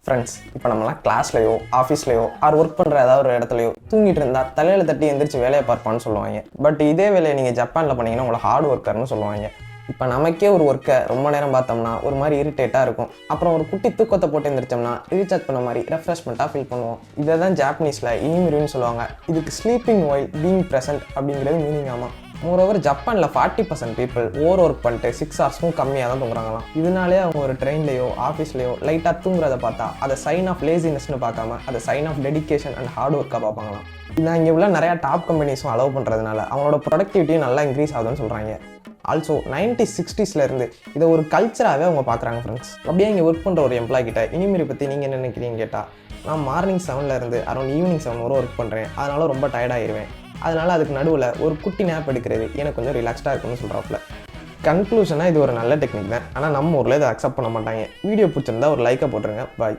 Friends, இப்போ நம்மளாம் கிளாஸ்லையோ ஆஃபீஸ்லையோ work பண்ணுற ஏதாவது ஒரு இடத்துலையோ தூங்கிட்டு இருந்தால் தலையில் தட்டி எந்திரிச்சு வேலையை பார்ப்பான்னு சொல்லுவாங்க. பட் இதே வேலையை நீங்கள் ஜப்பானில் பண்ணீங்கன்னா உங்களை ஹார்ட் ஒர்க்கர்னு சொல்லுவாங்க. இப்போ நமக்கே ஒரு ஒர்க்கை ரொம்ப நேரம் பார்த்தோம்னா ஒரு மாதிரி இரிட்டேட்டாக இருக்கும். அப்புறம் ஒரு குட்டி தூக்கத்தை போட்டு எந்திரிச்சோம்னா ரீசார்ஜ் பண்ண மாதிரி ரெஃப்ரெஷ்மெண்ட்டாக ஃபீல் பண்ணுவோம். இதை தான் ஜாப்பனீஸில் இனிமிருன்னு சொல்லுவாங்க. இதுக்கு ஸ்லீப்பிங் ஒயில் பீயிங் ப்ரெசன்ட் அப்படிங்கிறது மீனிங். ஆமாம், மோரோவர் ஜப்பானில் 40% பீப்புள் ஒர்க் பண்ணிட்டு 6 ஹவர்ஸ்க்கும் கம்மியாக தான் தூங்குறாங்களாம். இதனாலே அவங்க ஒரு ட்ரெயின்லையோ ஆஃபீஸ்லையோ லைட்டாக தூங்குறத பார்த்தா அதை சைன் ஆஃப் லேசினஸ்னு பார்க்காம அதை sign of dedication and hard ஒர்க்காக பார்ப்பாங்களாம். இதான் இங்கே உள்ள நிறையா டாப் கம்பெனிஸும் அலோவ் பண்ணுறதுனால அவங்களோட ப்ரொடக்டிவிட்டியும் நல்லா இன்க்ரீஸ் ஆகுதுன்னு சொல்கிறாங்க. ஆல்சோ 1960s இதை ஒரு கல்ச்சராகவே அவங்க பார்க்குறாங்க. ஃப்ரெண்ட்ஸ், அப்படியே இங்கே ஒர்க் பண்ணுற ஒரு எம்ப்ளாய் கிட்ட இனிமேல் பற்றி நீங்கள் என்ன நினைக்கிறீங்க கேட்டால், நான் மார்னிங் 7 அரௌண்ட் ஈவினிங் 7 வரை ஒர்க் பண்ணுறேன், அதனால ரொம்ப டயர்டாகிடுவேன், அதனால் அதுக்கு நடுவில் ஒரு குட்டி நேப் எடுக்கிறது எனக்கு கொஞ்சம் ரிலாக்ஸ்டாக இருக்குன்னு சொல்கிறாப்புல. கன்க்ளூஷனாக இது ஒரு நல்ல டெக்னிக் தான், ஆனால் நம்ம ஊரில் இதை அக்செப்ட் பண்ண மாட்டாங்க. வீடியோ பிடிச்சிருந்தா ஒரு லைக்கை போட்டுருங்க. பாய்.